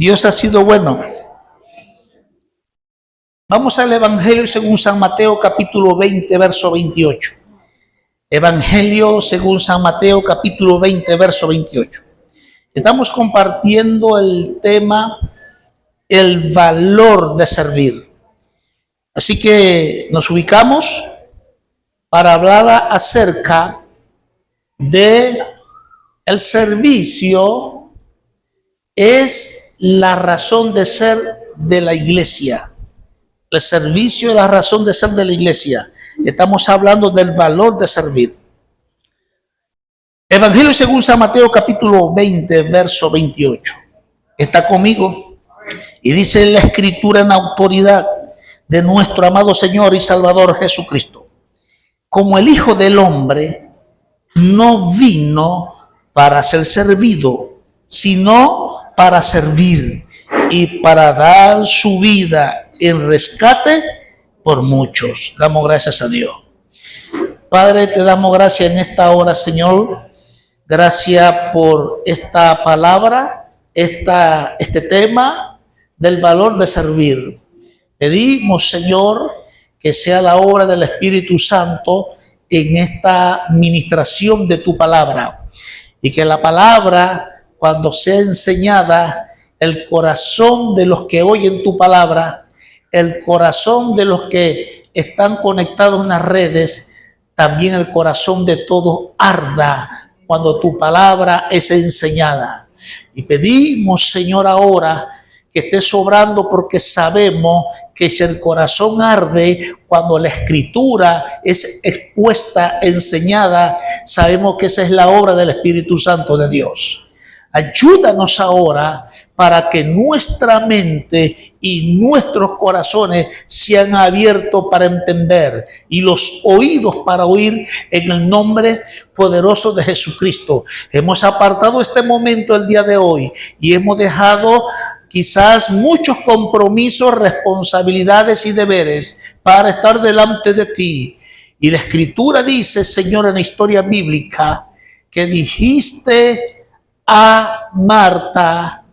Dios ha sido bueno. Vamos al Evangelio según San Mateo, capítulo 20, verso 28. Evangelio según San Mateo, capítulo 20, verso 28. Estamos compartiendo el tema, el valor de servir. Así que nos ubicamos para hablar acerca de el servicio. Es la razón de ser de la iglesia. El servicio es la razón de ser de la iglesia. Estamos hablando del valor de servir. Evangelio según San Mateo, capítulo 20, verso 28. ¿Está conmigo? Y dice la Escritura en autoridad de nuestro amado Señor y Salvador Jesucristo: como el Hijo del Hombre no vino para ser servido, sino para servir y para dar su vida en rescate por muchos. Damos gracias a Dios. Padre, te damos gracias en esta hora, Señor. Gracias por esta palabra, este tema del valor de servir. Pedimos, Señor, que sea la obra del Espíritu Santo en esta ministración de tu palabra, y que la palabra, cuando sea enseñada, el corazón de los que oyen tu palabra, el corazón de los que están conectados en las redes, también el corazón de todos arda cuando tu palabra es enseñada. Y pedimos, Señor, ahora que esté sobrando, porque sabemos que si el corazón arde cuando la Escritura es expuesta, enseñada, sabemos que esa es la obra del Espíritu Santo de Dios. Ayúdanos ahora para que nuestra mente y nuestros corazones sean abiertos para entender y los oídos para oír, en el nombre poderoso de Jesucristo. Hemos apartado este momento el día de hoy y hemos dejado quizás muchos compromisos, responsabilidades y deberes para estar delante de ti. Y la Escritura dice, Señor, en la historia bíblica, que dijiste a Marta: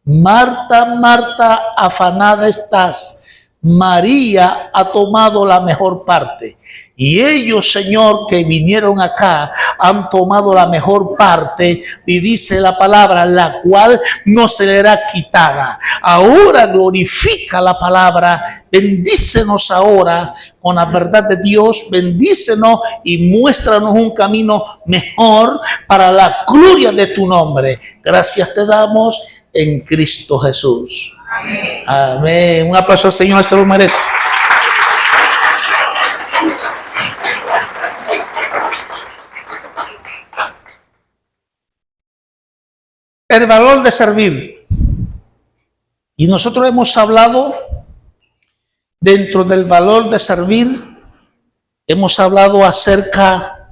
Marta, Marta, afanada estás, María ha tomado la mejor parte. Y ellos, Señor, que vinieron acá, han tomado la mejor parte, y dice la palabra, la cual no se le será quitada. Ahora glorifica la palabra, bendícenos ahora con la verdad de Dios, bendícenos y muéstranos un camino mejor para la gloria de tu nombre. Gracias te damos en Cristo Jesús. Amén. Amén. Un aplauso al Señor, se lo merece. El valor de servir. Y nosotros hemos hablado, dentro del valor de servir, hemos hablado acerca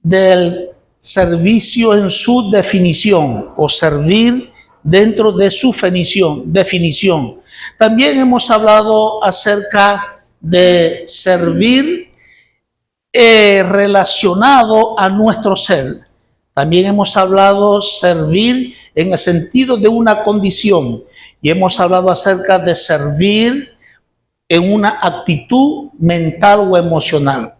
del servicio en su definición, o servir dentro de su definición. También hemos hablado acerca de servir relacionado a nuestro ser. También hemos hablado servir en el sentido de una condición, y hemos hablado acerca de servir en una actitud mental o emocional.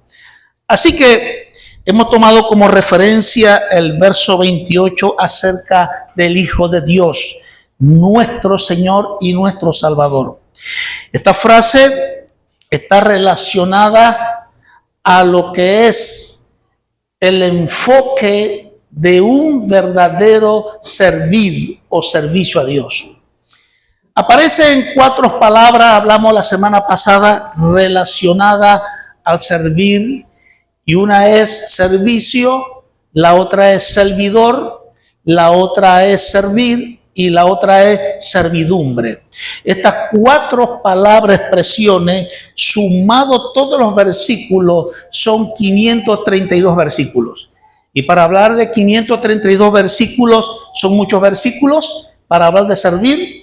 Así que hemos tomado como referencia el verso 28 acerca del Hijo de Dios, nuestro Señor y nuestro Salvador. Esta frase está relacionada a lo que es el enfoque de un verdadero servir o servicio a Dios. Aparece en 4 palabras, hablamos la semana pasada, relacionada al servir, y una es servicio, la otra es servidor, la otra es servir y la otra es servidumbre. Estas 4 palabras, expresiones, sumado todos los versículos, son 532 versículos. Y para hablar de 532 versículos, son muchos versículos para hablar de servir,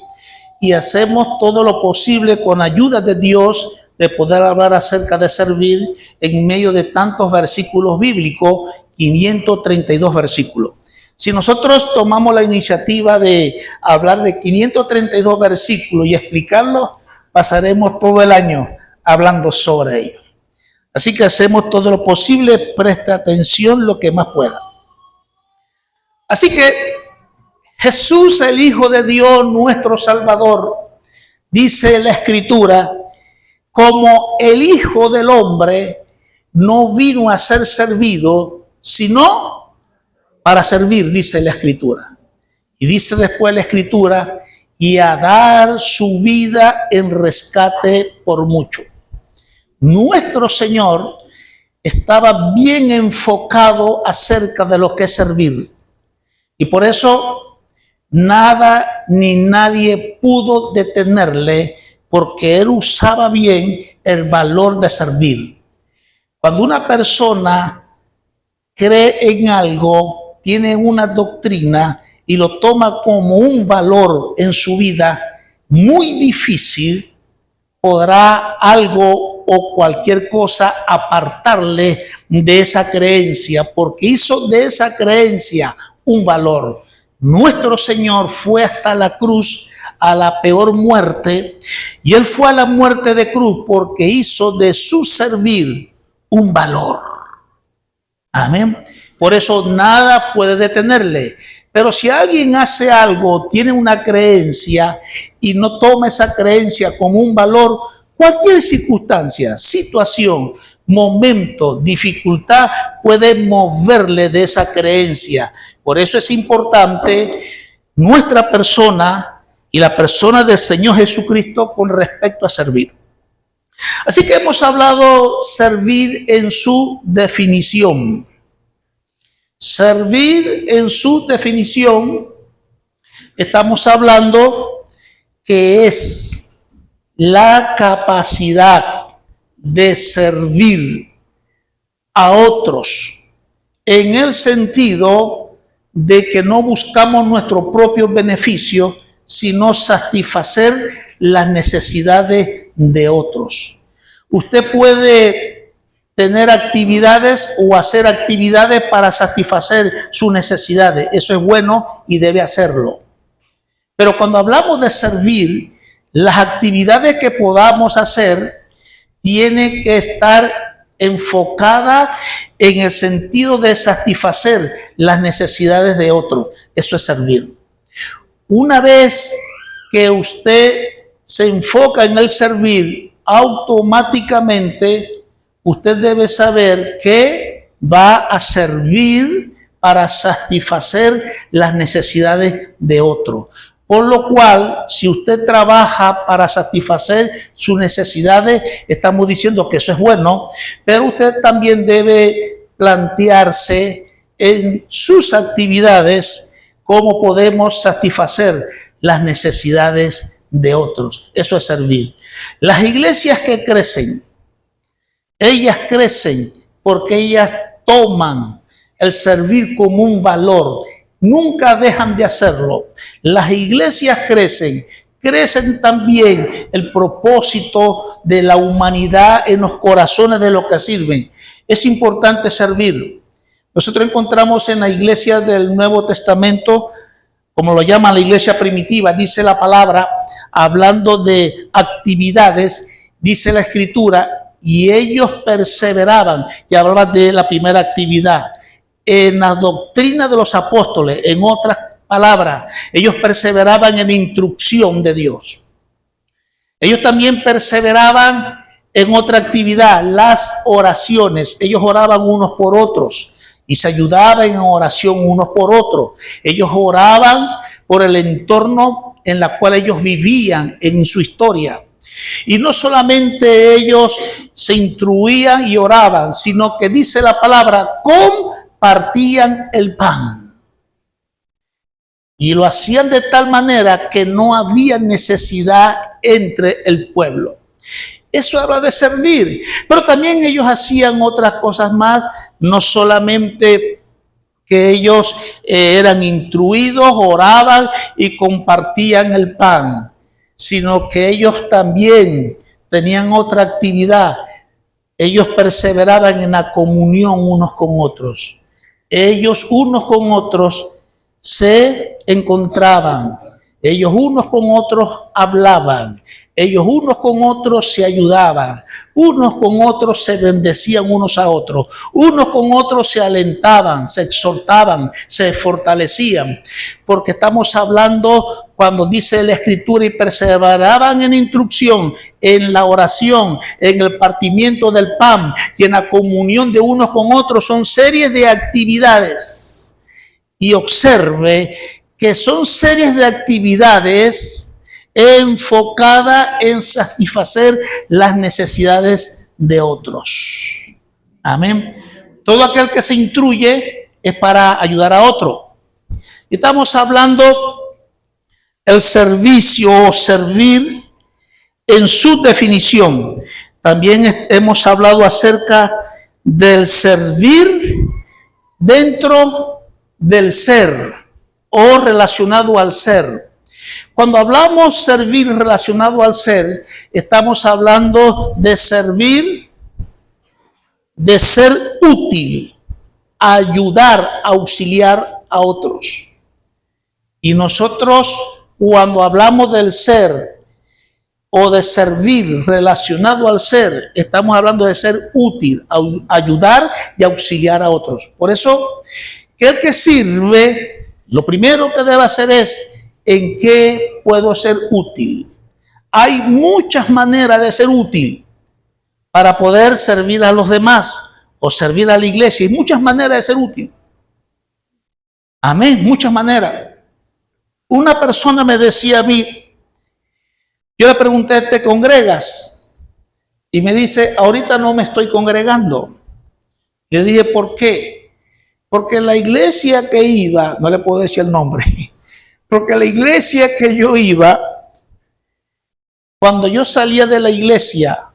y hacemos todo lo posible con ayuda de Dios de poder hablar acerca de servir en medio de tantos versículos bíblicos, 532 versículos. Si nosotros tomamos la iniciativa de hablar de 532 versículos y explicarlos, pasaremos todo el año hablando sobre ellos. Así que hacemos todo lo posible, presta atención lo que más pueda. Así que Jesús, el Hijo de Dios, nuestro Salvador, dice la Escritura, como el Hijo del Hombre no vino a ser servido, sino para servir, dice la Escritura. Y dice después la Escritura, y a dar su vida en rescate por mucho. Nuestro Señor estaba bien enfocado acerca de lo que es servir. Y por eso nada ni nadie pudo detenerle, porque él usaba bien el valor de servir. Cuando una persona cree en algo, tiene una doctrina y lo toma como un valor en su vida, muy difícil podrá algo o cualquier cosa apartarle de esa creencia, porque hizo de esa creencia un valor. Nuestro Señor fue hasta la cruz, a la peor muerte, y Él fue a la muerte de cruz porque hizo de su servir un valor. Amén. Por eso nada puede detenerle. Pero si alguien hace algo, tiene una creencia y no toma esa creencia como un valor, cualquier circunstancia, situación, momento, dificultad puede moverle de esa creencia. Por eso es importante nuestra persona y la persona del Señor Jesucristo con respecto a servir. Así que hemos hablado servir en su definición. Servir en su definición, estamos hablando que es la capacidad de servir a otros en el sentido de que no buscamos nuestro propio beneficio, sino satisfacer las necesidades de otros. Usted puede tener actividades o hacer actividades para satisfacer sus necesidades. Eso es bueno y debe hacerlo. Pero cuando hablamos de servir, las actividades que podamos hacer tienen que estar enfocadas en el sentido de satisfacer las necesidades de otros. Eso es servir. Una vez que usted se enfoca en el servir, automáticamente usted debe saber que va a servir para satisfacer las necesidades de otro. Por lo cual, si usted trabaja para satisfacer sus necesidades, estamos diciendo que eso es bueno, pero usted también debe plantearse en sus actividades cómo podemos satisfacer las necesidades de otros. Eso es servir. Las iglesias que crecen, ellas crecen porque ellas toman el servir como un valor. Nunca dejan de hacerlo. Las iglesias crecen también el propósito de la humanidad en los corazones de los que sirven. Es importante servir. Nosotros encontramos en la iglesia del Nuevo Testamento, como lo llama la iglesia primitiva, dice la palabra, hablando de actividades, dice la Escritura, y ellos perseveraban, y hablaba de la primera actividad, en la doctrina de los apóstoles. En otras palabras, ellos perseveraban en la instrucción de Dios. Ellos también perseveraban en otra actividad, las oraciones. Ellos oraban unos por otros y se ayudaban en oración unos por otros. Ellos oraban por el entorno en el cual ellos vivían en su historia. Y no solamente ellos se instruían y oraban, sino que dice la palabra, compartían el pan. Y lo hacían de tal manera que no había necesidad entre el pueblo. Eso habla de servir. Pero también ellos hacían otras cosas más, no solamente que ellos eran instruidos, oraban y compartían el pan, sino que ellos también tenían otra actividad. Ellos perseveraban en la comunión unos con otros. Ellos unos con otros se encontraban, ellos unos con otros hablaban, ellos unos con otros se ayudaban, unos con otros se bendecían unos a otros, unos con otros se alentaban, se exhortaban, se fortalecían, porque estamos hablando cuando dice la Escritura y perseveraban en instrucción, en la oración, en el partimiento del pan y en la comunión de unos con otros. Son series de actividades. Y observe que son series de actividades enfocadas en satisfacer las necesidades de otros. Amén. Todo aquel que se instruye es para ayudar a otro. Estamos hablando el servicio o servir en su definición. También hemos hablado acerca del servir dentro del ser o relacionado al ser. Cuando hablamos servir relacionado al ser, estamos hablando de servir, de ser útil, ayudar, auxiliar a otros. Y nosotros, cuando hablamos del ser o de servir relacionado al ser, estamos hablando de ser útil, ayudar y auxiliar a otros. Por eso, que el que sirve, lo primero que debe hacer es en qué puedo ser útil. Hay muchas maneras de ser útil para poder servir a los demás o servir a la iglesia. Hay muchas maneras de ser útil. Amén, muchas maneras. Una persona me decía a mí, yo le pregunté, ¿te congregas? Y me dice, ahorita no me estoy congregando. Yo dije, ¿por qué? Porque la iglesia que iba, no le puedo decir el nombre, porque la iglesia que yo iba, cuando yo salía de la iglesia,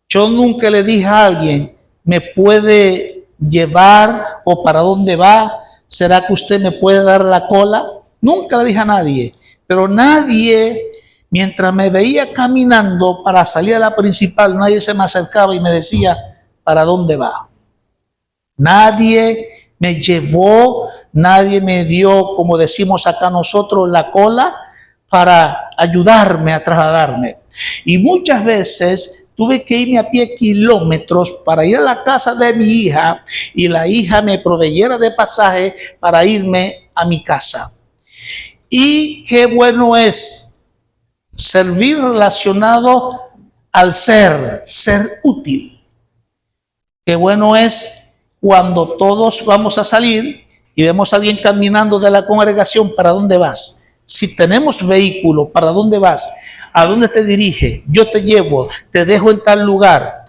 yo nunca le dije a alguien, ¿me puede llevar o para dónde va? ¿Será que usted me puede dar la cola? Nunca le dije a nadie, pero nadie, mientras me veía caminando para salir a la principal, nadie se me acercaba y me decía, ¿para dónde va? Nadie me llevó, nadie me dio, como decimos acá nosotros, la cola para ayudarme a trasladarme. Y muchas veces tuve que irme a pie kilómetros para ir a la casa de mi hija y la hija me proveyera de pasaje para irme a mi casa. Y qué bueno es servir relacionado al ser útil. Qué bueno es cuando todos vamos a salir y vemos a alguien caminando de la congregación, ¿para dónde vas? Si tenemos vehículo, ¿para dónde vas? ¿A dónde te diriges? Yo te llevo, te dejo en tal lugar.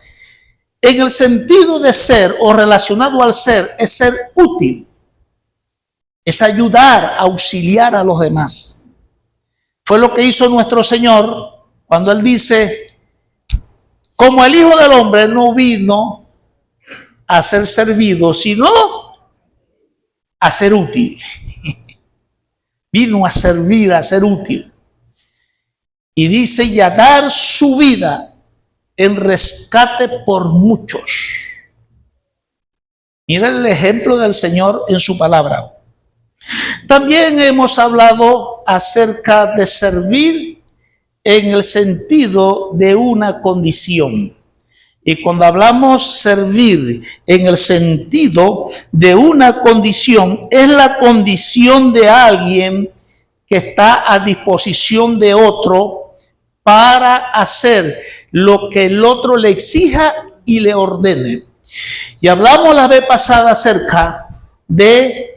En el sentido de ser o relacionado al ser, es ser útil. Es ayudar, auxiliar a los demás. Fue lo que hizo nuestro Señor cuando Él dice, como el Hijo del Hombre no vino a ser servido, sino a ser útil. Vino a servir, a ser útil. Y dice, y a dar su vida en rescate por muchos. Mira el ejemplo del Señor en su palabra. También hemos hablado acerca de servir en el sentido de una condición. Y cuando hablamos servir en el sentido de una condición, es la condición de alguien que está a disposición de otro para hacer lo que el otro le exija y le ordene. Y hablamos la vez pasada acerca de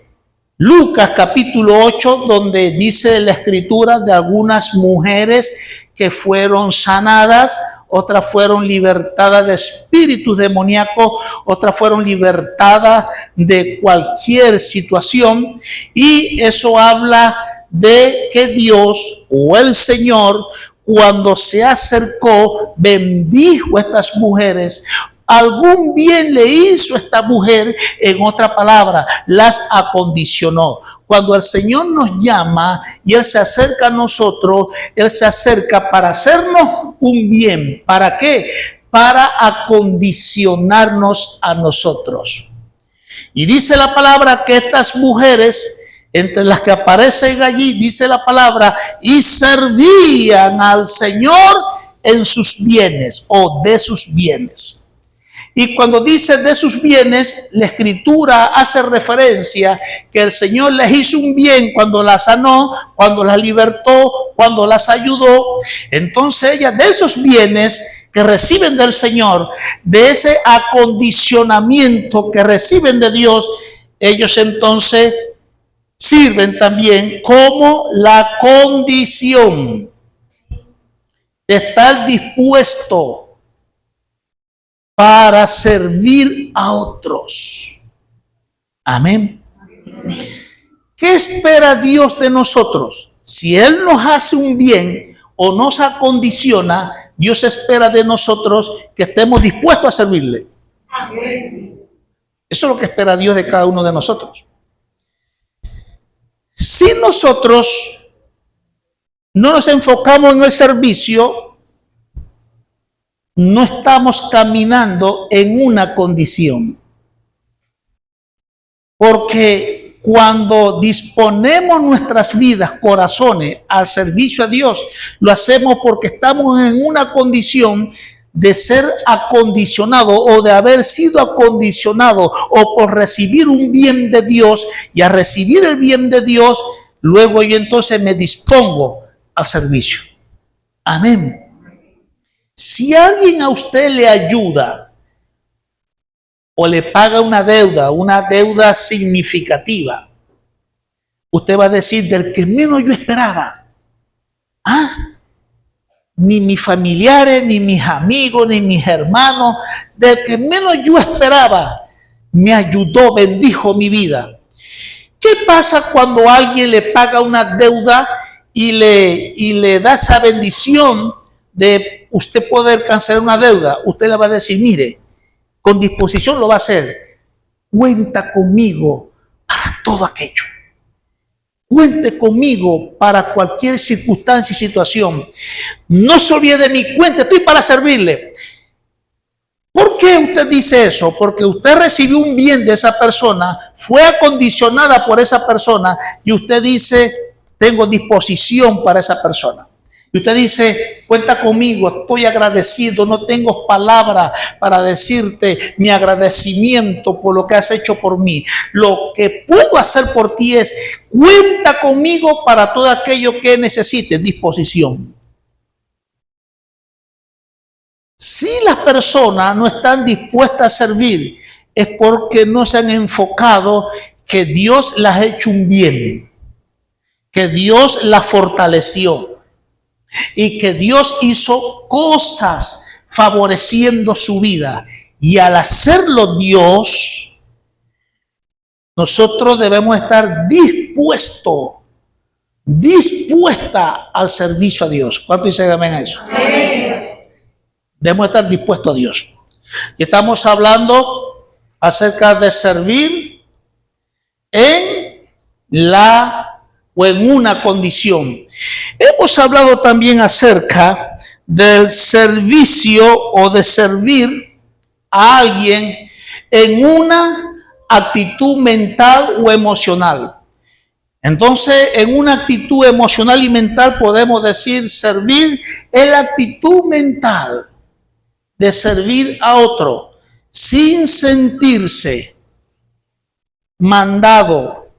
Lucas capítulo 8, donde dice la escritura de algunas mujeres que fueron sanadas, otras fueron libertadas de espíritus demoníacos, otras fueron libertadas de cualquier situación. Y eso habla de que Dios o el Señor, cuando se acercó, bendijo a estas mujeres. Algún bien le hizo esta mujer, en otra palabra, las acondicionó. Cuando el Señor nos llama y Él se acerca a nosotros, Él se acerca para hacernos un bien. ¿Para qué? Para acondicionarnos a nosotros. Y dice la palabra que estas mujeres entre las que aparecen allí, dice la palabra, y servían al Señor en sus bienes o de sus bienes. Y cuando dice de sus bienes, la Escritura hace referencia que el Señor les hizo un bien cuando las sanó, cuando las libertó, cuando las ayudó. Entonces ellas de esos bienes que reciben del Señor, de ese acondicionamiento que reciben de Dios, ellos entonces sirven también como la condición de estar dispuesto para servir a otros. Amén. ¿Qué espera Dios de nosotros? Si Él nos hace un bien o nos acondiciona, Dios espera de nosotros que estemos dispuestos a servirle. Amén. Eso es lo que espera Dios de cada uno de nosotros. Si nosotros no nos enfocamos en el servicio, no estamos caminando en una condición. Porque cuando disponemos nuestras vidas, corazones, al servicio a Dios, lo hacemos porque estamos en una condición de ser acondicionado o de haber sido acondicionado o por recibir un bien de Dios, y a recibir el bien de Dios, luego yo entonces me dispongo al servicio. Amén. Si alguien a usted le ayuda o le paga una deuda significativa, usted va a decir, del que menos yo esperaba. Ni mis familiares, ni mis amigos, ni mis hermanos, del que menos yo esperaba, me ayudó, bendijo mi vida. ¿Qué pasa cuando alguien le paga una deuda y le da esa bendición de usted poder cancelar una deuda? Usted le va a decir, mire, con disposición lo va a hacer. Cuenta conmigo para todo aquello. Cuente conmigo para cualquier circunstancia y situación. No se olvide de mi cuenta, estoy para servirle. ¿Por qué usted dice eso? Porque usted recibió un bien de esa persona, fue acondicionada por esa persona, y usted dice, tengo disposición para esa persona. Y usted dice, cuenta conmigo, estoy agradecido, no tengo palabras para decirte mi agradecimiento por lo que has hecho por mí. Lo que puedo hacer por ti es, cuenta conmigo para todo aquello que necesites, disposición. Si las personas no están dispuestas a servir, es porque no se han enfocado que Dios las ha hecho un bien, que Dios las fortaleció y que Dios hizo cosas favoreciendo su vida. Y al hacerlo Dios, nosotros debemos estar dispuesta al servicio a Dios. ¿Cuánto dicen amén a eso? Amén. Debemos estar dispuestos a Dios. Y estamos hablando acerca de servir en una condición. Hemos hablado también acerca del servicio o de servir a alguien en una actitud mental o emocional. Entonces, en una actitud emocional y mental podemos decir servir en la actitud mental de servir a otro sin sentirse mandado,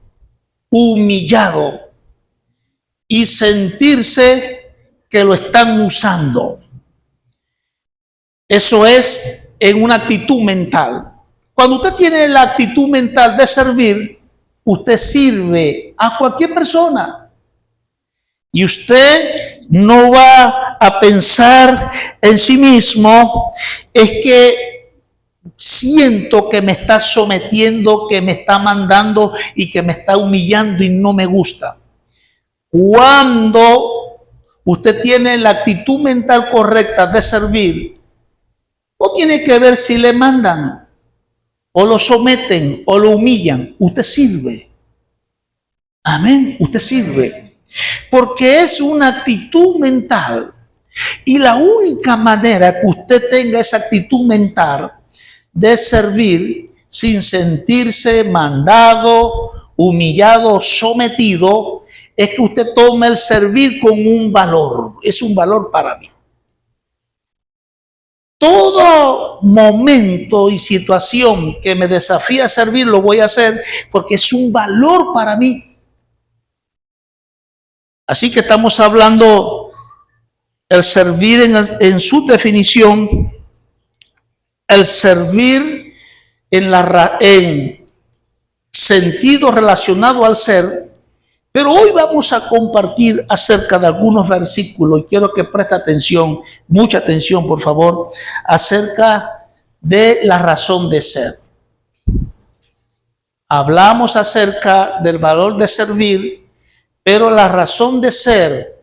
humillado y sentirse que lo están usando. Eso es en una actitud mental. Cuando usted tiene la actitud mental de servir, usted sirve a cualquier persona. Y usted no va a pensar en sí mismo, es que siento que me está sometiendo, que me está mandando y que me está humillando y no me gusta. Cuando usted tiene la actitud mental correcta de servir, no tiene que ver si le mandan o lo someten o lo humillan. Usted sirve. Amén. Usted sirve. Porque es una actitud mental. Y la única manera que usted tenga esa actitud mental de servir sin sentirse mandado, humillado, sometido, es que usted tome el servir con un valor. Es un valor para mí. Todo momento y situación que me desafía a servir lo voy a hacer porque es un valor para mí. Así que estamos hablando el servir en su definición, el servir en sentido relacionado al ser. Pero hoy vamos a compartir acerca de algunos versículos y quiero que preste atención, mucha atención por favor, acerca de la razón de ser. Hablamos acerca del valor de servir, pero la razón de ser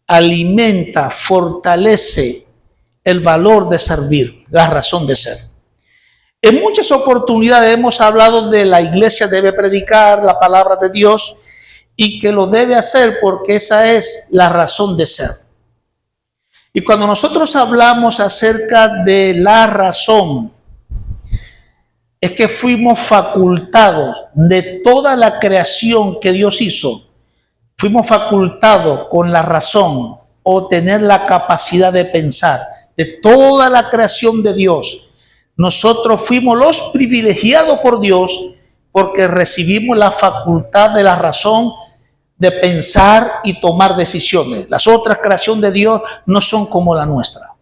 alimenta, fortalece el valor de servir, la razón de ser. En muchas oportunidades hemos hablado de la iglesia debe predicar la palabra de Dios y que lo debe hacer porque esa es la razón de ser. Y cuando nosotros hablamos acerca de la razón, es que fuimos facultados de toda la creación que Dios hizo. Fuimos facultados con la razón o tener la capacidad de pensar de toda la creación de Dios. Nosotros fuimos los privilegiados por Dios porque recibimos la facultad de la razón de pensar y tomar decisiones. Las otras creaciones de Dios no son como la nuestra.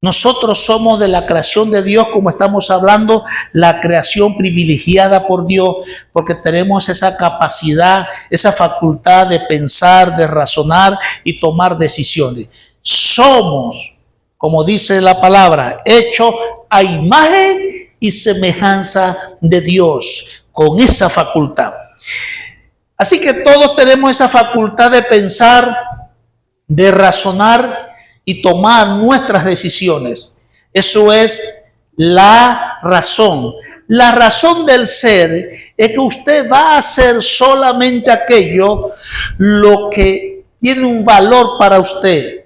Nosotros somos de la creación de Dios, como estamos hablando, la creación privilegiada por Dios, porque tenemos esa capacidad, esa facultad de pensar, de razonar y tomar decisiones. Somos, como dice la palabra, hechos a imagen y semejanza de Dios, con esa facultad. Así que todos tenemos esa facultad de pensar, de razonar y tomar nuestras decisiones. Eso es la razón. La razón del ser es que usted va a hacer solamente aquello lo que tiene un valor para usted.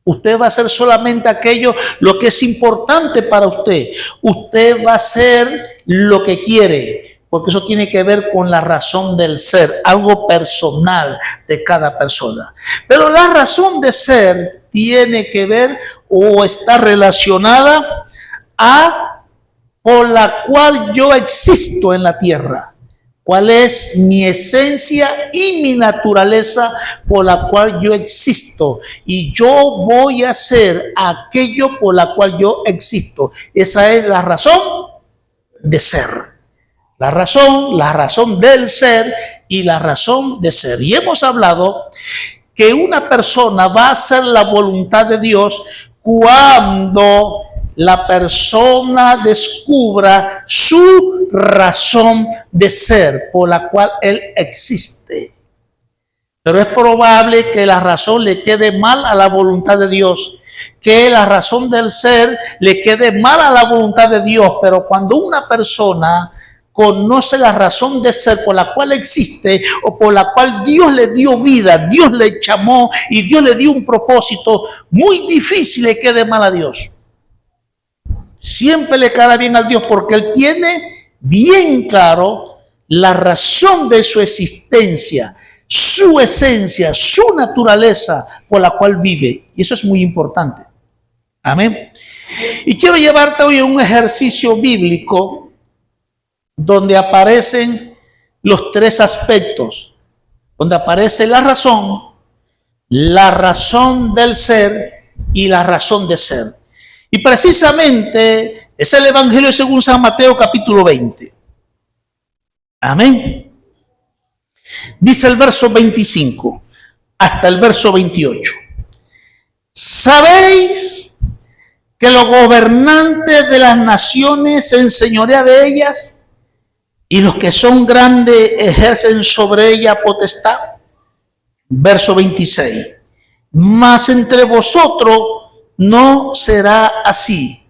Usted va a hacer solamente aquello lo que es importante para usted. Usted va a hacer lo que quiere, porque eso tiene que ver con la razón del ser, algo personal de cada persona. Pero la razón de ser tiene que ver o está relacionada a por la cual yo existo en la tierra. ¿Cuál es mi esencia y mi naturaleza por la cual yo existo? Y yo voy a hacer aquello por la cual yo existo. Esa es la razón de ser. La razón del ser y la razón de ser. Y hemos hablado que una persona va a hacer la voluntad de Dios cuando la persona descubra su razón de ser por la cual él existe. Pero es probable que la razón le quede mal a la voluntad de Dios, que la razón del ser le quede mal a la voluntad de Dios. Pero cuando una persona conoce la razón de ser por la cual existe o por la cual Dios le dio vida, Dios le llamó y Dios le dio un propósito, muy difícil le quede mal a Dios. Siempre le caerá bien a Dios porque Él tiene bien claro la razón de su existencia, su esencia, su naturaleza por la cual vive. Y eso es muy importante. Amén. Y quiero llevarte hoy a un ejercicio bíblico donde aparecen los tres aspectos, donde aparece la razón del ser y la razón de ser. Y precisamente es el Evangelio según San Mateo capítulo 20. Amén. Dice el verso 25 hasta el verso 28. ¿Sabéis que los gobernantes de las naciones se enseñorean de ellas y los que son grandes ejercen sobre ella potestad? Verso 26. Mas entre vosotros no será así,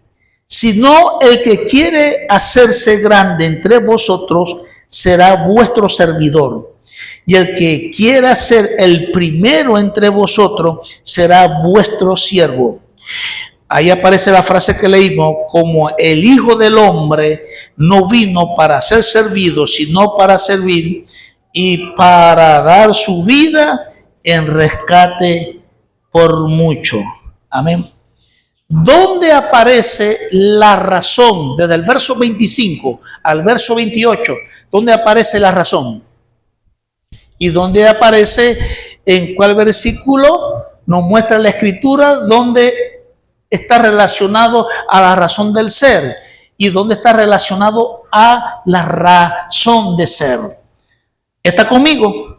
sino el que quiere hacerse grande entre vosotros será vuestro servidor, y el que quiera ser el primero entre vosotros será vuestro siervo. Ahí aparece la frase que leímos, como el Hijo del Hombre no vino para ser servido, sino para servir y para dar su vida en rescate por mucho. Amén. ¿Dónde aparece la razón? Desde el verso 25 al verso 28, ¿dónde aparece la razón? ¿Y dónde aparece, en cuál versículo nos muestra la Escritura, dónde está relacionado a la razón del ser y dónde está relacionado a la razón de ser? ¿Está conmigo?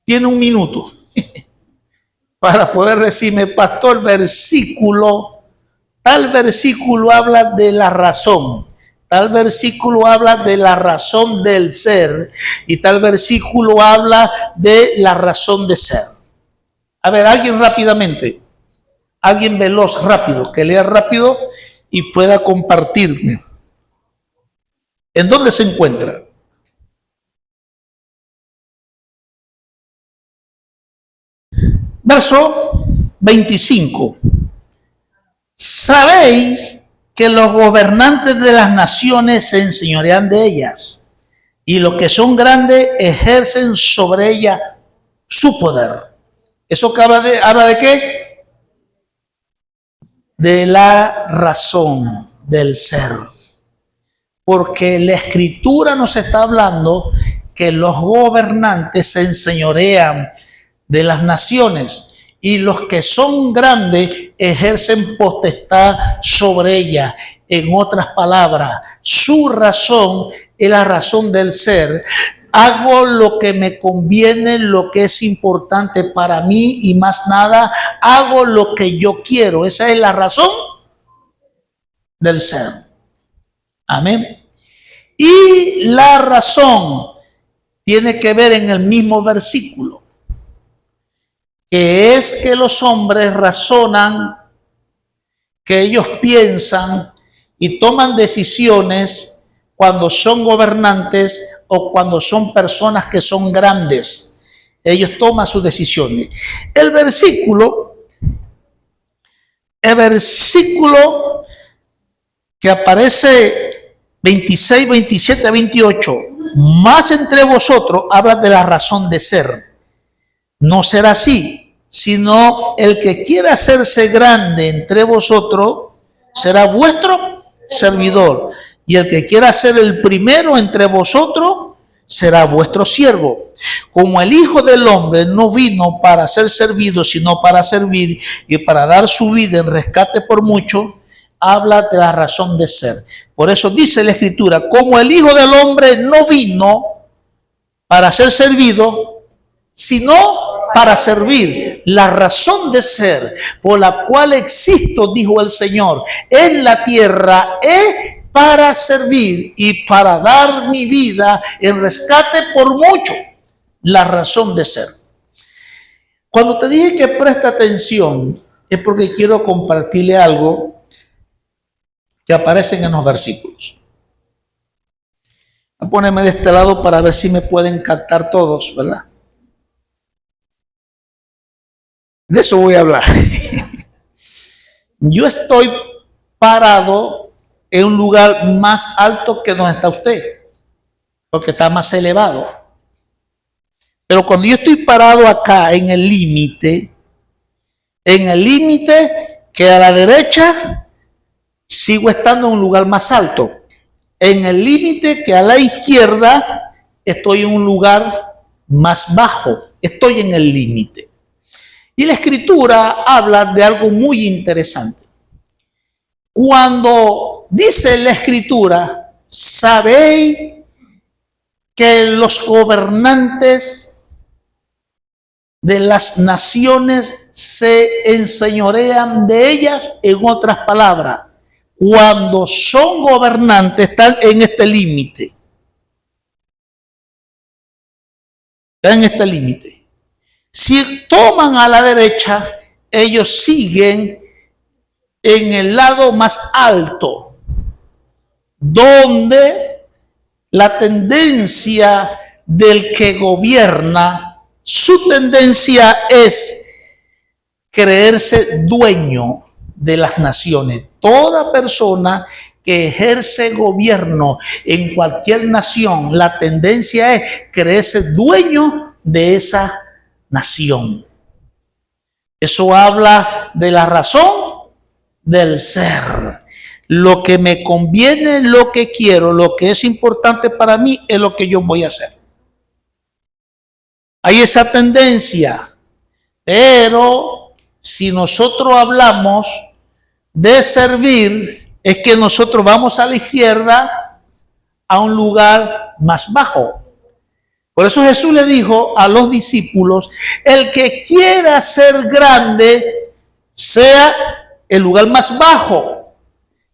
Tiene un minuto para poder decirme, pastor, tal versículo habla de la razón, tal versículo habla de la razón del ser y tal versículo habla de la razón de ser. A ver, alguien rápidamente, alguien veloz, rápido, que lea rápido y pueda compartirme. ¿En dónde se encuentra? Verso 25. Sabéis que los gobernantes de las naciones se enseñorean de ellas, y los que son grandes ejercen sobre ellas su poder. ¿Eso que habla de qué? De la razón del ser. Porque la Escritura nos está hablando que los gobernantes se enseñorean de las naciones y los que son grandes ejercen potestad sobre ella. En otras palabras, su razón es la razón del ser. Hago lo que me conviene, lo que es importante para mí y más nada. Hago lo que yo quiero. Esa es la razón del ser. Amén. Y la razón tiene que ver en el mismo versículo, que es que los hombres razonan, que ellos piensan y toman decisiones cuando son gobernantes o cuando son personas que son grandes. Ellos toman sus decisiones. El versículo que aparece 26, 27, 28, más entre vosotros, habla de la razón de ser. No será así, sino el que quiera hacerse grande entre vosotros será vuestro servidor, y el que quiera ser el primero entre vosotros será vuestro siervo. Como el Hijo del Hombre no vino para ser servido, sino para servir y para dar su vida en rescate por mucho, habla de la razón de ser. Por eso dice la Escritura, como el Hijo del Hombre no vino para ser servido, sino para servir. La razón de ser por la cual existo, dijo el Señor, en la tierra es para servir y para dar mi vida en rescate por mucho. La razón de ser. Cuando te dije que presta atención, es porque quiero compartirle algo que aparecen en los versículos. Voy a ponerme de este lado para ver si me pueden captar todos, ¿verdad? De eso voy a hablar. Yo estoy parado en un lugar más alto que donde está usted, porque está más elevado. Pero cuando yo estoy parado acá en el límite que a la derecha, sigo estando en un lugar más alto. En el límite que a la izquierda, estoy en un lugar más bajo. Estoy en el límite. Y la Escritura habla de algo muy interesante. Cuando dice la Escritura, sabéis que los gobernantes de las naciones se enseñorean de ellas. En otras palabras, cuando son gobernantes están en este límite. Están en este límite. Si toman a la derecha, ellos siguen en el lado más alto, donde la tendencia del que gobierna, su tendencia es creerse dueño de las naciones. Toda persona que ejerce gobierno en cualquier nación, la tendencia es creerse dueño de esa nación. Eso habla de la razón del ser. Lo que me conviene, lo que quiero, lo que es importante para mí es lo que yo voy a hacer. Hay esa tendencia, pero si nosotros hablamos de servir, es que nosotros vamos a la izquierda a un lugar más bajo. Por eso Jesús le dijo a los discípulos, el que quiera ser grande, sea el lugar más bajo,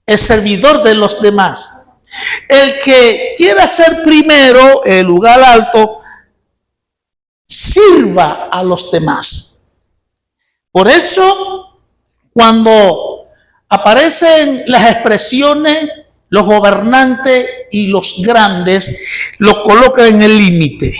el servidor de los demás. El que quiera ser primero, el lugar alto, sirva a los demás. Por eso, cuando aparecen las expresiones, los gobernantes y los grandes, los colocan en el límite.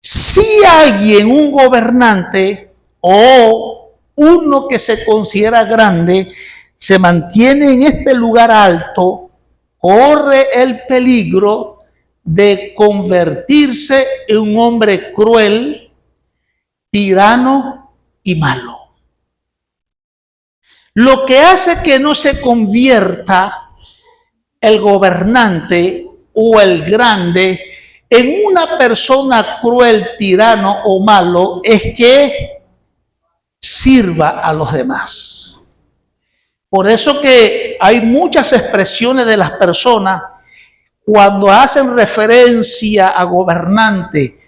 Si alguien, un gobernante o uno que se considera grande, se mantiene en este lugar alto, corre el peligro de convertirse en un hombre cruel, tirano y malo. Lo que hace que no se convierta el gobernante o el grande en una persona cruel, tirano o malo es que sirva a los demás. Por eso que hay muchas expresiones de las personas cuando hacen referencia a gobernante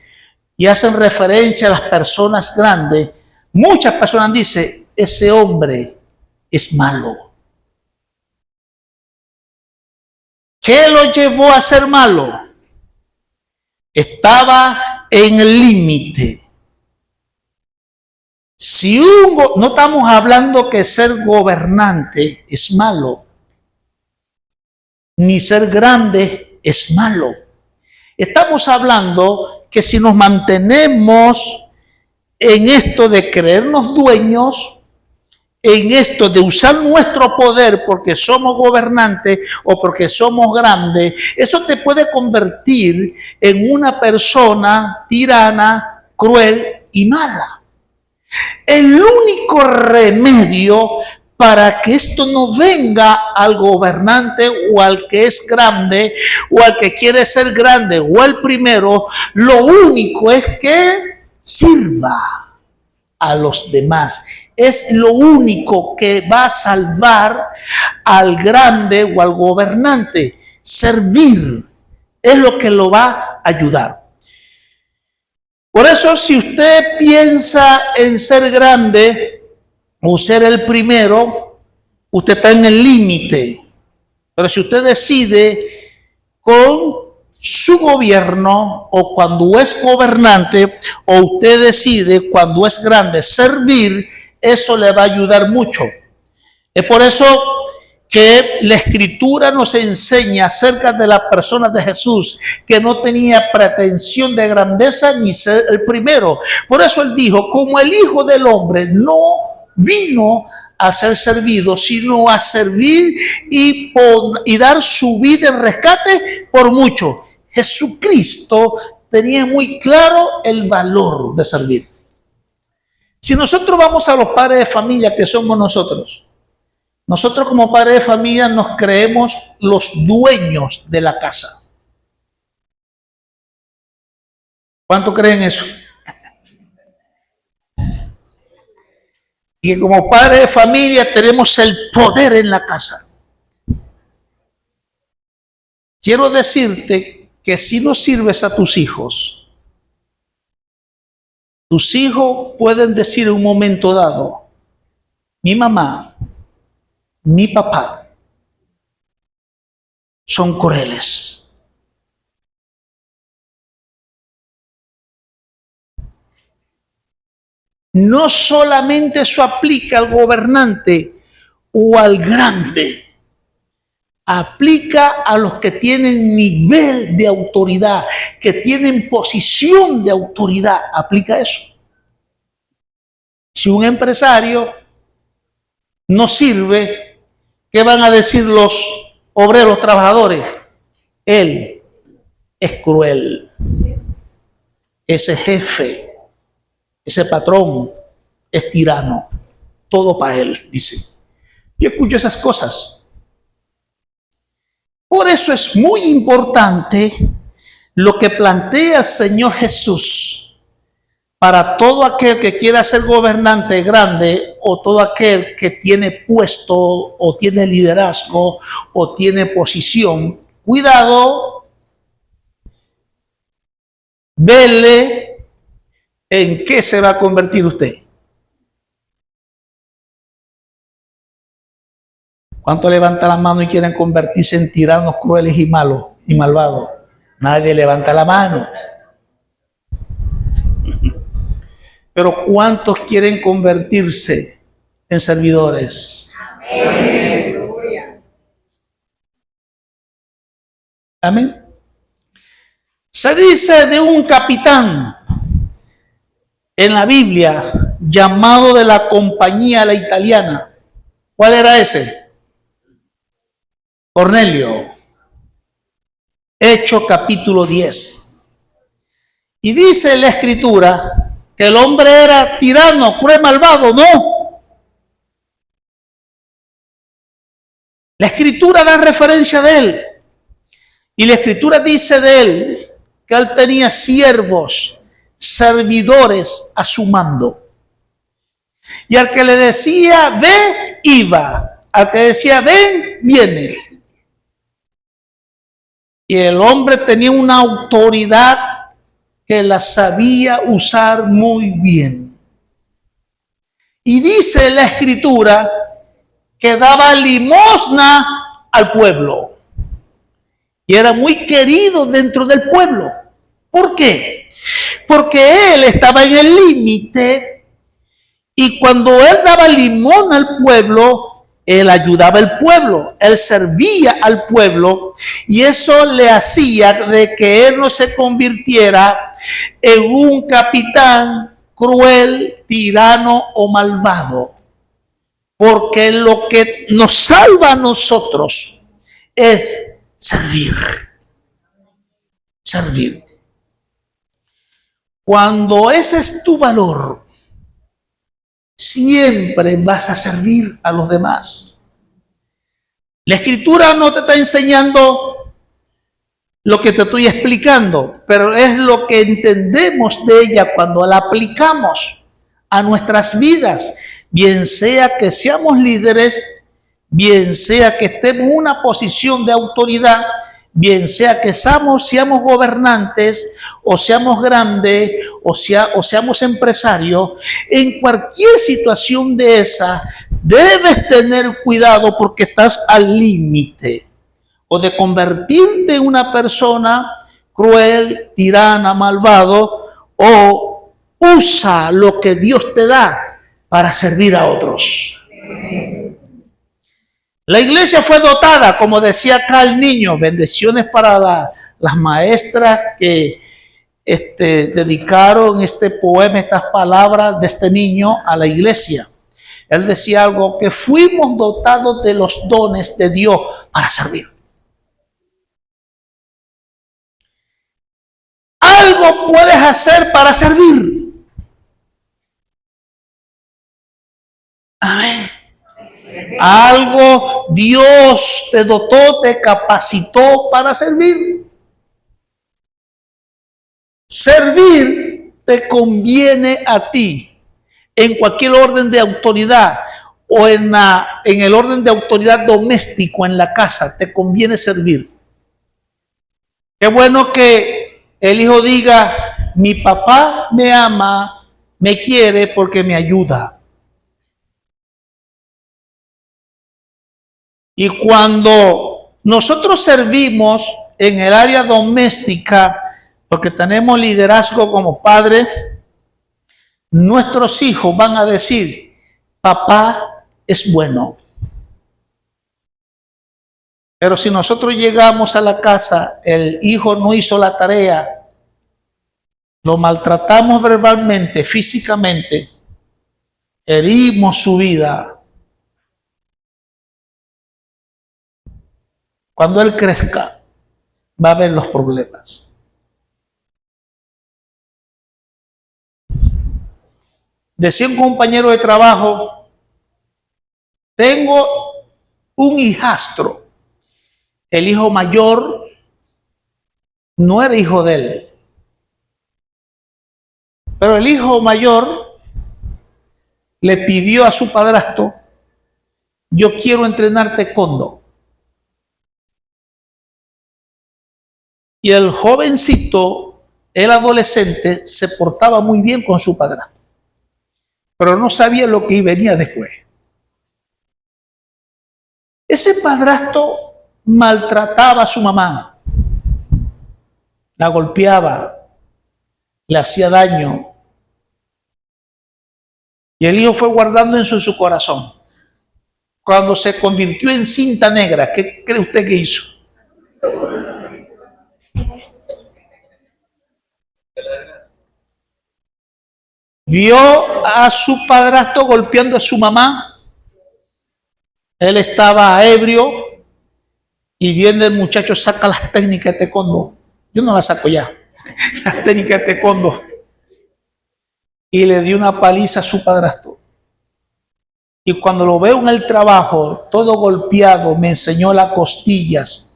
y hacen referencia a las personas grandes. Muchas personas dicen, ese hombre es malo. ¿Qué lo llevó a ser malo? Estaba en el límite. Si no estamos hablando que ser gobernante es malo, ni ser grande es malo. Estamos hablando que si nos mantenemos en esto de creernos dueños, en esto de usar nuestro poder porque somos gobernantes o porque somos grandes, eso te puede convertir en una persona tirana, cruel y mala. El único remedio para que esto no venga al gobernante o al que es grande o al que quiere ser grande o el primero, lo único es que sirva a los demás. Es lo único que va a salvar al grande o al gobernante. Servir es lo que lo va a ayudar. Por eso, si usted piensa en ser grande o ser el primero, usted está en el límite. Pero si usted decide con su gobierno o cuando es gobernante o usted decide cuando es grande servir, eso le va a ayudar mucho. Es por eso que la Escritura nos enseña acerca de las personas de Jesús, que no tenía pretensión de grandeza ni ser el primero. Por eso él dijo, como el Hijo del Hombre no vino a ser servido, sino a servir y dar su vida en rescate por mucho. Jesucristo tenía muy claro el valor de servir. Si nosotros vamos a los padres de familia que somos nosotros como padres de familia nos creemos los dueños de la casa. ¿Cuánto creen eso? Y que como padres de familia tenemos el poder en la casa. Quiero decirte que si no sirves a tus hijos pueden decir en un momento dado, mi mamá, mi papá son crueles. No solamente eso aplica al gobernante o al grande, aplica a los que tienen nivel de autoridad, que tienen posición de autoridad, aplica eso. Si un empresario no sirve, ¿qué van a decir los obreros trabajadores? Él es cruel. Ese jefe, ese patrón es tirano. Todo para él, dice. Yo escucho esas cosas. Por eso es muy importante lo que plantea el Señor Jesús para todo aquel que quiera ser gobernante grande o todo aquel que tiene puesto o tiene liderazgo o tiene posición. Cuidado, vele en qué se va a convertir usted. ¿Cuántos levantan la mano y quieren convertirse en tiranos crueles y malos y malvados? Nadie levanta la mano. Pero ¿cuántos quieren convertirse en servidores? Amén. Se dice de un capitán en la Biblia llamado de la compañía la italiana. ¿Cuál era ese? Cornelio. Hechos capítulo 10. Y dice la escritura que el hombre era tirano, cruel, malvado. No. La escritura da referencia de él. Y la escritura dice de él que él tenía siervos, servidores a su mando. Y al que le decía, ve, iba. Al que decía, ven, viene. Y el hombre tenía una autoridad que la sabía usar muy bien. Y dice la escritura que daba limosna al pueblo. Y era muy querido dentro del pueblo. ¿Por qué? Porque él estaba en el límite y cuando él daba limosna al pueblo, él ayudaba al pueblo, él servía al pueblo y eso le hacía de que él no se convirtiera en un capitán cruel, tirano o malvado. Porque lo que nos salva a nosotros es servir. Servir. Cuando ese es tu valor, siempre vas a servir a los demás. La escritura no te está enseñando lo que te estoy explicando, pero es lo que entendemos de ella cuando la aplicamos a nuestras vidas, bien sea que seamos líderes, bien sea que estemos en una posición de autoridad, bien sea que seamos gobernantes, o seamos grandes, o seamos empresarios, en cualquier situación de esa, debes tener cuidado porque estás al límite, o de convertirte en una persona cruel, tirana, malvado, o usa lo que Dios te da para servir a otros. La iglesia fue dotada, como decía acá el niño, bendiciones para las maestras que dedicaron este poema, estas palabras de este niño a la iglesia. Él decía algo, que fuimos dotados de los dones de Dios para servir. Algo puedes hacer para servir. Amén. Algo Dios te dotó, te capacitó para servir. Servir te conviene a ti en cualquier orden de autoridad o en el orden de autoridad doméstico en la casa, te conviene servir. Qué bueno que el hijo diga, mi papá me ama, me quiere porque me ayuda. Y cuando nosotros servimos en el área doméstica, porque tenemos liderazgo como padres, nuestros hijos van a decir, papá es bueno. Pero si nosotros llegamos a la casa, el hijo no hizo la tarea, lo maltratamos verbalmente, físicamente, herimos su vida, Cuando él crezca, va a ver los problemas. Decía un compañero de trabajo, tengo un hijastro. El hijo mayor no era hijo de él, pero el hijo mayor le pidió a su padrastro, yo quiero entrenar taekwondo. Y el jovencito, el adolescente, se portaba muy bien con su padrastro, pero no sabía lo que venía después. Ese padrastro maltrataba a su mamá, la golpeaba, le hacía daño. Y el hijo fue guardando eso en su corazón. Cuando se convirtió en cinta negra, ¿qué cree usted que hizo? Vio a su padrastro golpeando a su mamá. Él estaba ebrio y viendo el muchacho saca las técnicas de taekwondo. Yo no las saco ya. Las técnicas de taekwondo. Y le dio una paliza a su padrastro. Y cuando lo veo en el trabajo, todo golpeado, me enseñó las costillas.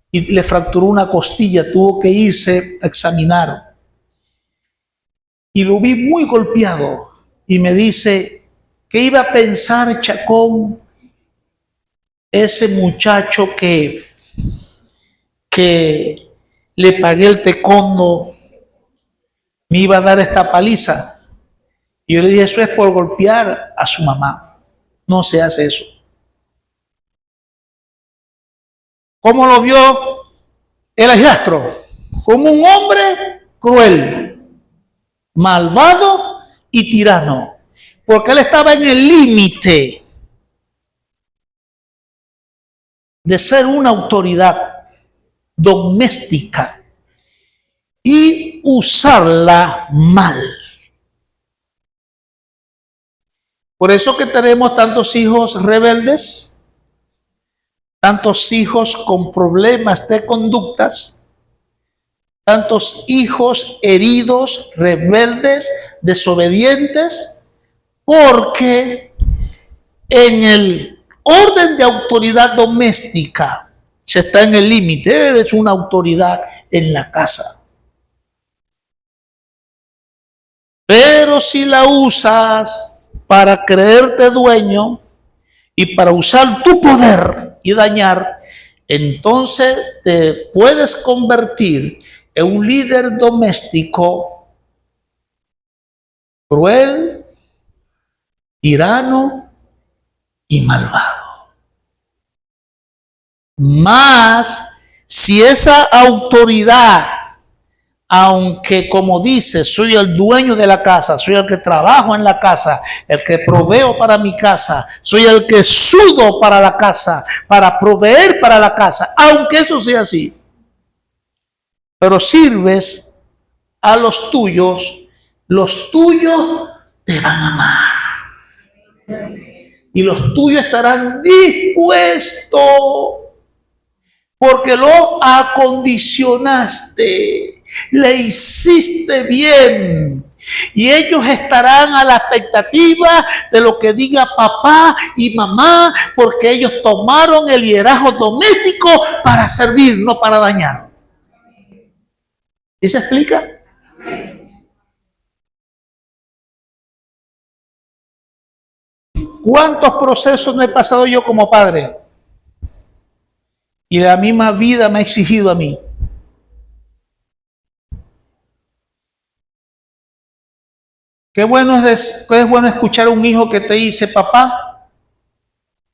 Y le fracturó una costilla, tuvo que irse a examinar. Y lo vi muy golpeado. Y me dice, ¿qué iba a pensar Chacón? Ese muchacho que le pagué el taekwondo me iba a dar esta paliza. Y yo le dije, eso es por golpear a su mamá. No se hace eso. ¿Cómo lo vio el hijastro? Como un hombre cruel, malvado y tirano. Porque él estaba en el límite de ser una autoridad doméstica y usarla mal. Por eso que tenemos tantos hijos rebeldes, tantos hijos con problemas de conductas, tantos hijos heridos, rebeldes, desobedientes, porque en el orden de autoridad doméstica se está en el límite. Eres una autoridad en la casa. Pero si la usas para creerte dueño y para usar tu poder y dañar, entonces te puedes convertir en un líder doméstico cruel, tirano y malvado. Más si esa autoridad, aunque como dice, soy el dueño de la casa, soy el que trabajo en la casa, el que proveo para mi casa, soy el que sudo para la casa, para proveer para la casa, aunque eso sea así, pero sirves a los tuyos te van a amar. Y los tuyos estarán dispuestos porque lo acondicionaste, le hiciste bien. Y ellos estarán a la expectativa de lo que diga papá y mamá, porque ellos tomaron el liderazgo doméstico para servir, no para dañar. ¿Y se explica? ¿Cuántos procesos no he pasado yo como padre? Y la misma vida me ha exigido a mí. Qué bueno es escuchar a un hijo que te dice, papá,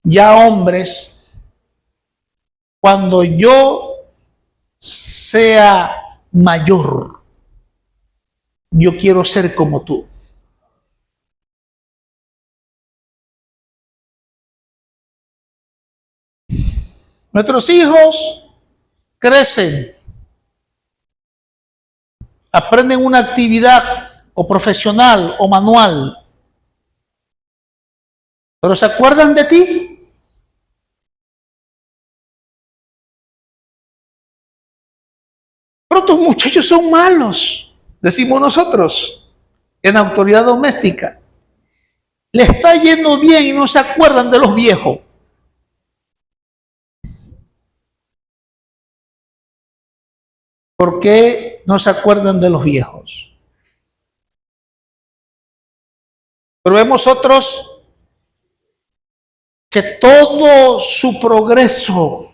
ya hombres, cuando yo sea mayor, yo quiero ser como tú. Nuestros hijos crecen, aprenden una actividad o profesional o manual, pero ¿se acuerdan de ti? estos muchachos son malos, decimos nosotros, en autoridad doméstica. Le está yendo bien y no se acuerdan de los viejos. ¿Por qué no se acuerdan de los viejos? Pero vemos otros que todo su progreso,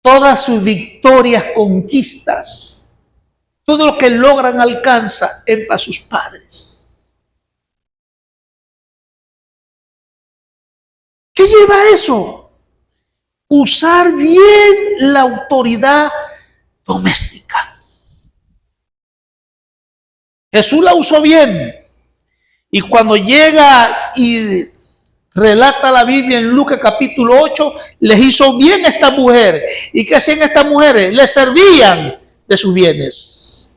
todas sus victorias, conquistas, todo lo que logran alcanza es para sus padres. ¿Qué lleva a eso? Usar bien la autoridad doméstica. Jesús la usó bien. Y cuando llega y relata la Biblia en Lucas capítulo 8, les hizo bien a esta mujer. ¿Y qué hacían estas mujeres? Les servían de sus bienes.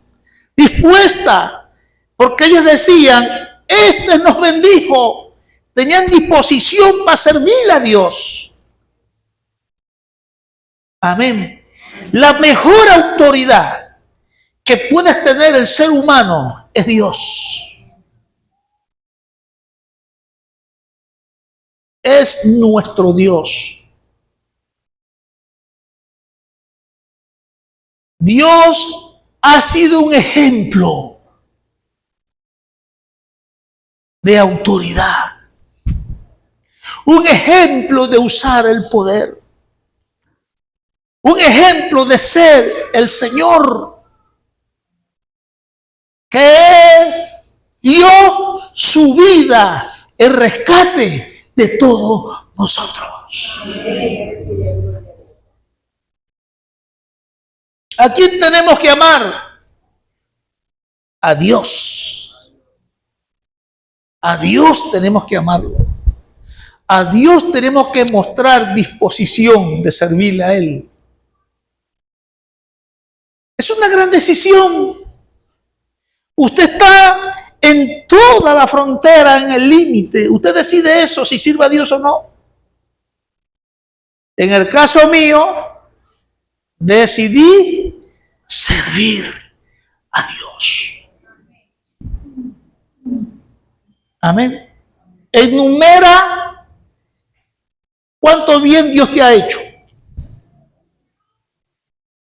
Dispuesta, porque ellos decían, este nos bendijo. Tenían disposición para servir a Dios. Amén. La mejor autoridad que puede tener el ser humano es Dios. Es nuestro Dios. Dios ha sido un ejemplo de autoridad, un ejemplo de usar el poder, un ejemplo de ser el Señor que dio su vida en rescate de todos nosotros. ¿A quién tenemos que amar? A Dios. A Dios tenemos que amarlo. A Dios tenemos que mostrar disposición de servirle a Él. Es una gran decisión. Usted está en toda la frontera, en el límite. Usted decide eso, si sirve a Dios o no. En el caso mío, decidí servir a Dios. Amén. Enumera cuánto bien Dios te ha hecho.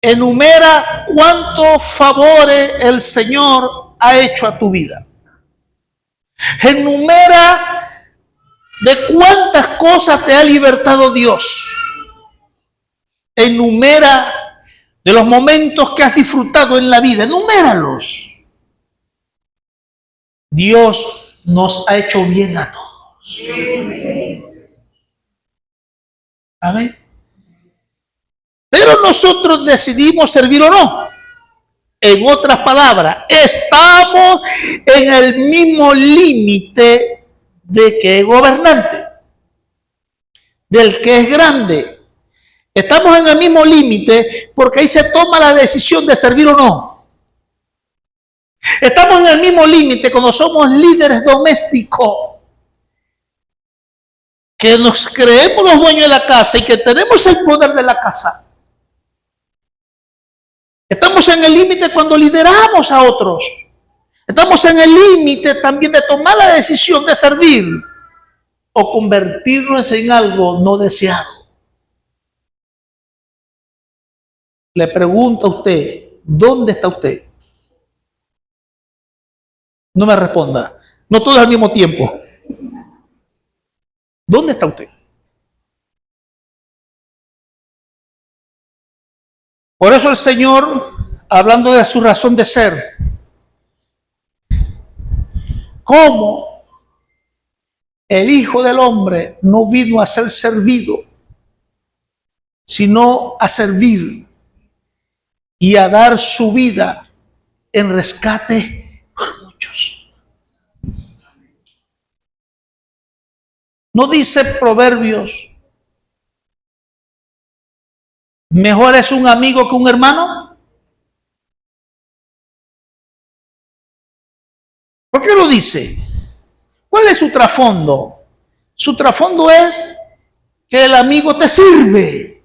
Enumera cuántos favores el Señor ha hecho a tu vida. Enumera de cuántas cosas te ha libertado Dios. Enumera de los momentos que has disfrutado en la vida. Enuméralos. Dios nos ha hecho bien a todos. Amén. Pero nosotros decidimos servir o no. En otras palabras, estamos en el mismo límite de que es gobernante, del que es grande. Estamos en el mismo límite porque ahí se toma la decisión de servir o no. Estamos en el mismo límite cuando somos líderes domésticos, que nos creemos los dueños de la casa y que tenemos el poder de la casa. Estamos en el límite cuando lideramos a otros. Estamos en el límite también de tomar la decisión de servir o convertirnos en algo no deseado. Le pregunto a usted, ¿dónde está usted? No me responda. No todo al mismo tiempo. ¿Dónde está usted? Por eso el Señor, hablando de su razón de ser, cómo el Hijo del Hombre no vino a ser servido, sino a servir y a dar su vida en rescate por muchos. ¿No dice Proverbios, mejor es un amigo que un hermano? ¿Por qué lo dice? ¿Cuál es su trasfondo? Su trasfondo es que el amigo te sirve.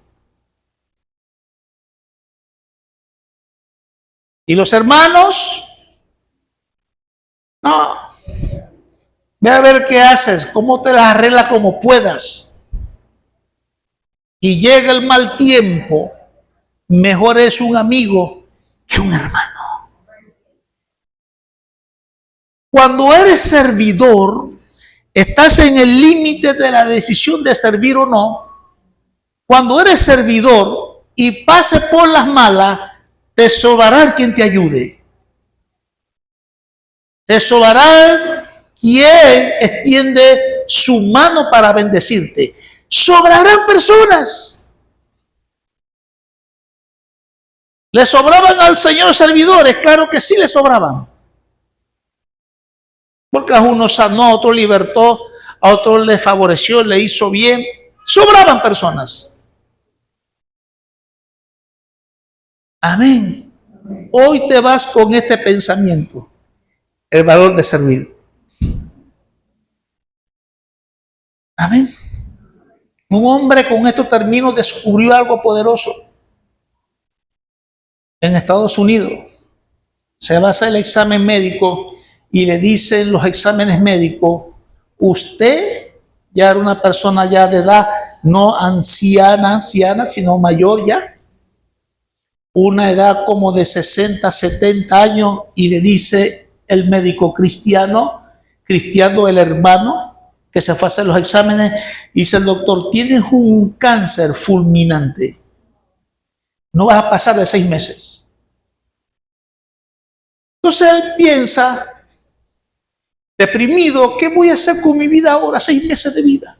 Y los hermanos, no, ve a ver qué haces, cómo te las arreglas como puedas. Y llega el mal tiempo, mejor es un amigo que un hermano. Cuando eres servidor, estás en el límite de la decisión de servir o no. Cuando eres servidor y pases por las malas, te sobrará quien te ayude. Te sobrará quien extiende su mano para bendecirte. Sobrarán personas. ¿Le sobraban al Señor servidores? Claro que sí le sobraban. Porque a uno sanó, a otro libertó, a otro le favoreció, le hizo bien. Sobraban personas. Amén. Hoy te vas con este pensamiento. El valor de servir. Amén. Un hombre, con esto termino, descubrió algo poderoso. En Estados Unidos se va a hacer el examen médico y le dicen los exámenes médicos, usted ya era una persona ya de edad, no anciana, sino mayor ya, una edad como de 60, 70 años, y le dice el médico Cristiano el hermano que se fue a hacer los exámenes, dice el doctor, tienes un cáncer fulminante, no vas a pasar de 6 meses. Entonces él piensa, deprimido, ¿qué voy a hacer con mi vida ahora? 6 meses de vida.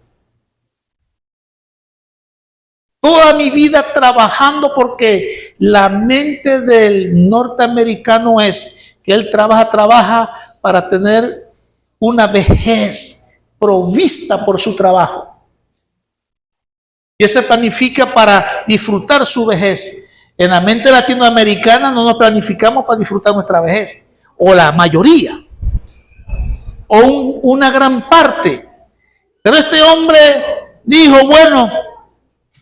Toda mi vida trabajando, porque la mente del norteamericano es que él trabaja para tener una vejez provista por su trabajo. Y él se planifica para disfrutar su vejez. En la mente latinoamericana no nos planificamos para disfrutar nuestra vejez, o la mayoría, o una gran parte. Pero este hombre dijo, bueno,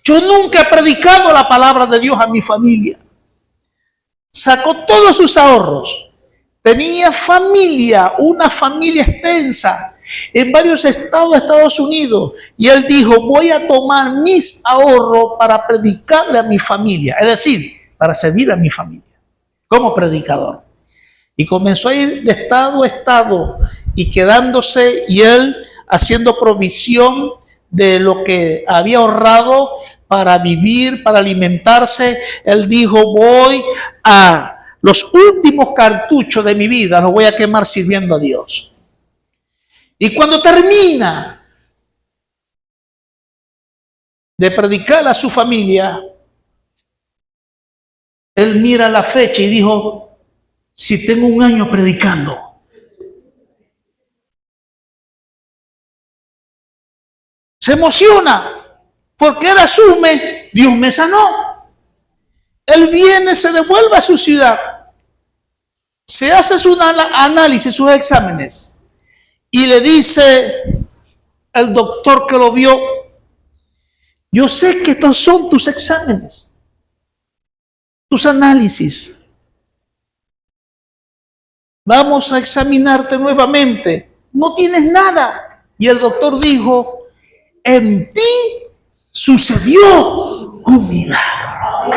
yo nunca he predicado la palabra de Dios a mi familia. Sacó todos sus ahorros. Tenía familia, una familia extensa en varios estados de Estados Unidos. Y él dijo, voy a tomar mis ahorros para predicarle a mi familia. Es decir, para servir a mi familia como predicador. Y comenzó a ir de estado a estado y quedándose, y él haciendo provisión de lo que había ahorrado para vivir, para alimentarse. Él dijo, voy a los últimos cartuchos de mi vida, los voy a quemar sirviendo a Dios. Y cuando termina de predicar a su familia, él mira la fecha y dijo, si tengo 1 año predicando, se emociona, porque él asume, Dios me sanó. Él viene, se devuelve a su ciudad, se hace su análisis, sus exámenes, y le dice el doctor que lo vio, yo sé que estos son tus exámenes, tus análisis. Vamos a examinarte nuevamente. No tienes nada. Y el doctor dijo, en ti sucedió un milagro.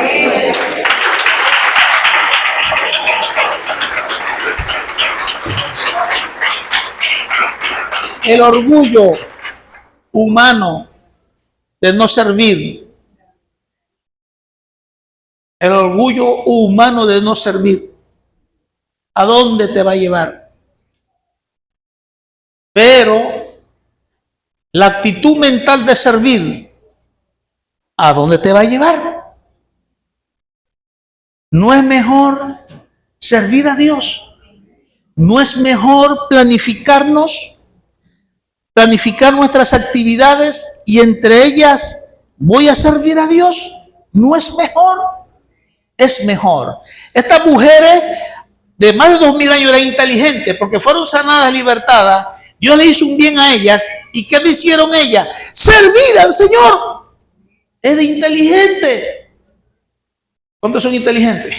El orgullo humano de no servir. El orgullo humano de no servir. ¿A dónde te va a llevar? Pero la actitud mental de servir, ¿a dónde te va a llevar? ¿No es mejor servir a Dios? ¿No es mejor planificar nuestras actividades y entre ellas voy a servir a Dios? ¿No es mejor? Es mejor. Estas mujeres de más de 2000 años eran inteligentes porque fueron sanadas, libertadas. Dios le hizo un bien a ellas. ¿Y qué hicieron ellas? Servir al Señor. Es de inteligente. ¿Cuántos son inteligentes?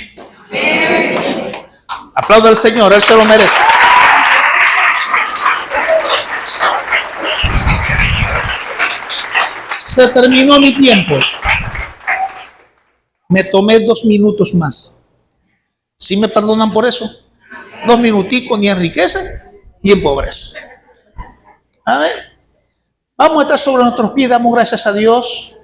Aplauda al Señor, Él se lo merece. Se terminó mi tiempo. Me tomé 2 minutos más. ¿Sí me perdonan por eso? 2 minuticos ni enriquece ni empobrece. A ver, vamos a estar sobre nuestros pies, damos gracias a Dios.